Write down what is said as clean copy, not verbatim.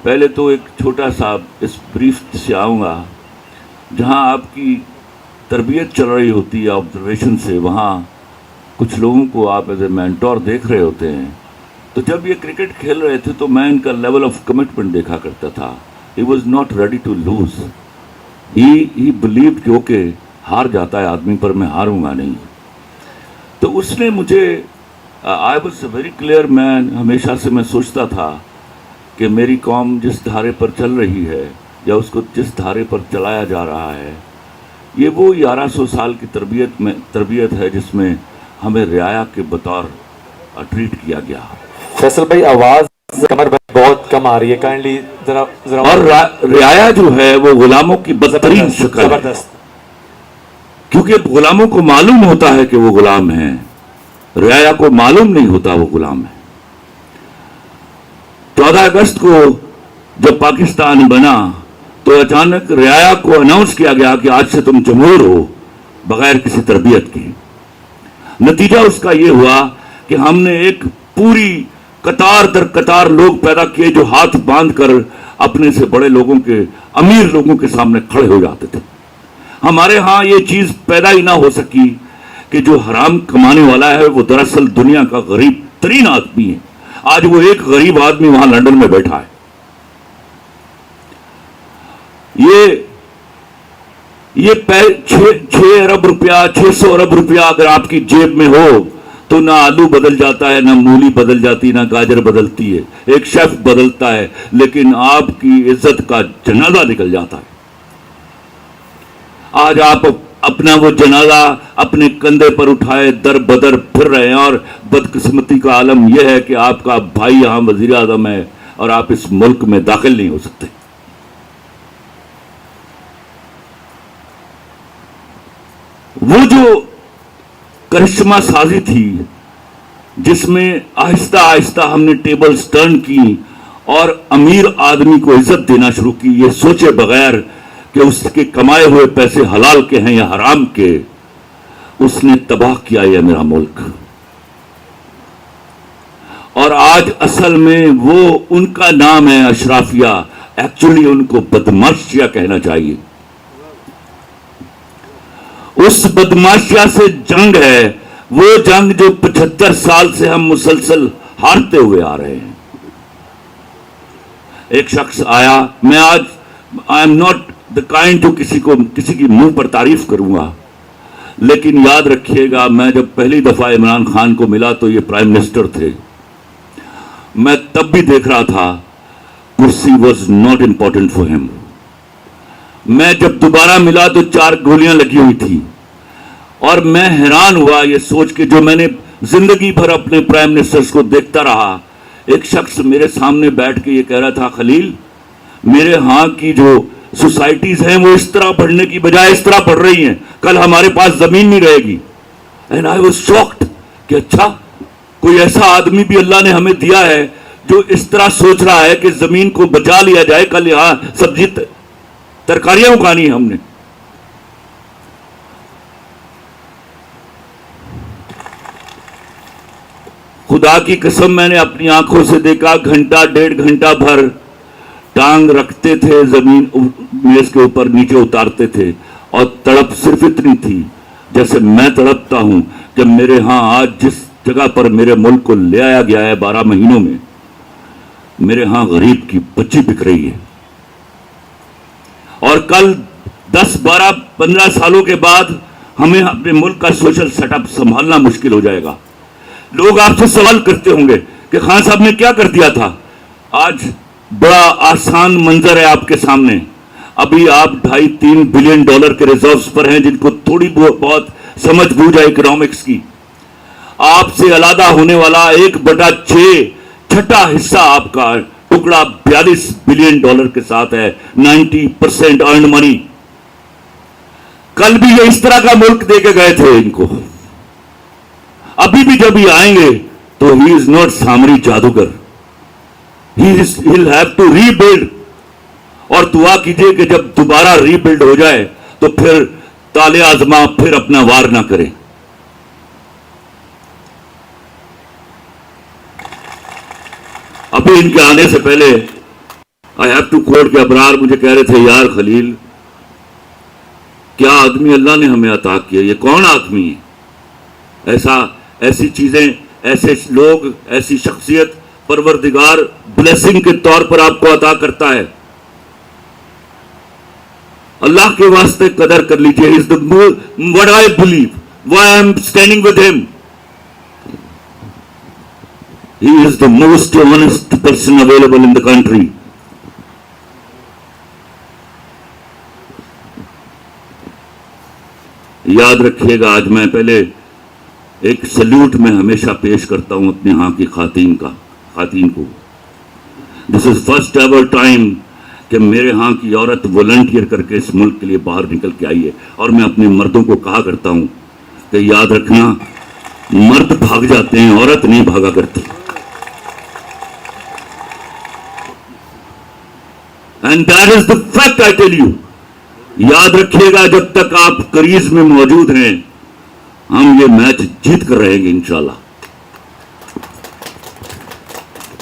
پہلے تو ایک چھوٹا سا اس بریف سے آؤں گا جہاں آپ کی تربیت چل رہی ہوتی ہے آبزرویشن سے. وہاں کچھ لوگوں کو آپ ایز اے مینٹور دیکھ رہے ہوتے ہیں. تو جب یہ کرکٹ کھیل رہے تھے تو میں ان کا لیول آف کمٹمنٹ دیکھا کرتا تھا. He was not ready to lose. He believed کہ اوکے ہار جاتا ہے آدمی پر میں ہاروں گا نہیں. تو اس نے مجھے I was a very clear man. ہمیشہ سے میں سوچتا تھا کہ میری قوم جس دھارے پر چل رہی ہے یا اس کو جس دھارے پر چلایا جا رہا ہے یہ وہ 1100 سال کی تربیت ہے جس میں ہمیں رعایا کے بطور ٹریٹ کیا گیا. فیصل بھائی آواز کمر بہت کم آ رہی ہے, کائنڈلی ذرا اور رعایا جو ہے وہ غلاموں کی بدترین شکل ہے, زبردست. کیونکہ غلاموں کو معلوم ہوتا ہے کہ وہ غلام ہیں, رعایا کو معلوم نہیں ہوتا وہ غلام ہے. 14 اگست کو جب پاکستان بنا تو اچانک رعایا کو اناؤنس کیا گیا کہ آج سے تم جمہور ہو بغیر کسی تربیت کے. نتیجہ اس کا یہ ہوا کہ ہم نے ایک پوری قطار در قطار لوگ پیدا کیے جو ہاتھ باندھ کر اپنے سے بڑے لوگوں کے, امیر لوگوں کے سامنے کھڑے ہو جاتے تھے. ہمارے ہاں یہ چیز پیدا ہی نہ ہو سکی کہ جو حرام کمانے والا ہے وہ دراصل دنیا کا غریب ترین آدمی ہے. آج وہ ایک غریب آدمی وہاں لندن میں بیٹھا ہے. یہ 6 ارب روپیہ 600 ارب روپیہ اگر آپ کی جیب میں ہو تو نہ آلو بدل جاتا ہے, نہ مولی بدل جاتی, نہ گاجر بدلتی ہے, ایک شیف بدلتا ہے, لیکن آپ کی عزت کا جنازہ نکل جاتا ہے. آج آپ اپنا وہ جنازہ اپنے کندھے پر اٹھائے در بدر پھر رہے ہیں, اور بدقسمتی کا عالم یہ ہے کہ آپ کا بھائی یہاں وزیر اعظم ہے اور آپ اس ملک میں داخل نہیں ہو سکتے. وہ جو کرشمہ سازی تھی جس میں آہستہ آہستہ ہم نے ٹیبلز ٹرن کی اور امیر آدمی کو عزت دینا شروع کی, یہ سوچے بغیر کہ اس کے کمائے ہوئے پیسے حلال کے ہیں یا حرام کے, اس نے تباہ کیا یہ میرا ملک. اور آج اصل میں وہ ان کا نام ہے اشرافیہ, ایکچولی ان کو بدماشیہ کہنا چاہیے. اس بدماشیہ سے جنگ ہے, وہ جنگ جو 75 سال سے ہم مسلسل ہارتے ہوئے آ رہے ہیں. ایک شخص آیا, میں آج I am not the kind جو کسی کی منہ پر تعریف کروں گا, لیکن یاد رکھیے گا میں جب پہلی دفعہ عمران خان کو ملا تو یہ پرائم منسٹر تھے. میں تب بھی دیکھ رہا تھا کرسی واز ناٹ امپورٹنٹ فار ہم. میں جب دوبارہ ملا تو 4 گولیاں لگی ہوئی تھی, اور میں حیران ہوا یہ سوچ کے, جو میں نے زندگی بھر اپنے پرائم منسٹرز کو دیکھتا رہا. ایک شخص میرے سامنے بیٹھ کے یہ کہہ رہا تھا, خلیل میرے ہاں کی جو سوسائٹیز ہیں وہ اس طرح بڑھنے کی بجائے اس طرح بڑھ رہی ہیں, کل ہمارے پاس زمین نہیں رہے گی. اینڈ آئی واز شاکڈ کہ اچھا کوئی ایسا آدمی بھی اللہ نے ہمیں دیا ہے جو اس طرح سوچ رہا ہے کہ زمین کو بچا لیا جائے, کل یہاں سبزی ترکاریاں اگانی ہیں ہم نے. خدا کی قسم میں نے اپنی آنکھوں سے دیکھا, گھنٹہ 1.5 گھنٹہ بھر ٹانگ رکھتے تھے, زمین میز کے اوپر نیچے اتارتے تھے, اور تڑپ صرف اتنی تھی جیسے میں تڑپتا ہوں جب میرے ہاں آج جس جگہ پر میرے ملک کو لے آیا گیا ہے 12 مہینوں میں, میرے ہاں غریب کی بچی بک رہی ہے. اور کل 10 12 15 سالوں کے بعد ہمیں اپنے ملک کا سوشل سیٹ اپ سنبھالنا مشکل ہو جائے گا. لوگ آپ سے سوال کرتے ہوں گے کہ خان صاحب نے کیا کر دیا تھا. آج بڑا آسان منظر ہے آپ کے سامنے. ابھی آپ 2.5-3 بلین ڈالر کے ریزروز پر ہیں, جن کو تھوڑی بہت سمجھ بوجھ ہے اکنامکس کی. آپ سے علیحدہ ہونے والا 1/6 چھٹا حصہ آپ کا ٹکڑا 42 بلین ڈالر کے ساتھ ہے, 90% ارنڈ منی. کل بھی یہ اس طرح کا ملک دے کے گئے تھے ان کو. ابھی بھی جب یہ آئیں گے تو ہی از ناٹ سامری جادوگر, he will have to rebuild. اور دعا کیجئے کہ جب دوبارہ ری بلڈ ہو جائے تو پھر تالے آزما پھر اپنا وار نہ کرے. ابھی ابھی ان کے آنے سے پہلے آئی ہیو ٹو کوٹ کہ ابرار مجھے کہہ رہے تھے یار خلیل کیا آدمی اللہ نے ہمیں عطا کیا, یہ کون آدمی ہے, ایسی چیزیں, ایسے لوگ, ایسی شخصیت پروردگار بلیسنگ کے طور پر آپ کو عطا کرتا ہے. اللہ کے واسطے قدر کر لیجیے. از دا what I believe, why I am standing with him. He is the most honest person available in the country. یاد رکھیے گا, آج میں پہلے ایک سلیوٹ میں ہمیشہ پیش کرتا ہوں اپنے ہاں کی خواتین کو. دس از فرسٹ ایور ٹائم کہ میرے ہاں کی عورت والنٹیئر کر کے اس ملک کے لیے باہر نکل کے آئی ہے. اور میں اپنے مردوں کو کہا کرتا ہوں کہ یاد رکھنا, مرد بھاگ جاتے ہیں, عورت نہیں بھاگا کرتی. And that is the fact I tell you. یاد رکھیے گا, جب تک آپ کریز میں موجود ہیں ہم یہ میچ جیت کر رہیں گے انشاءاللہ.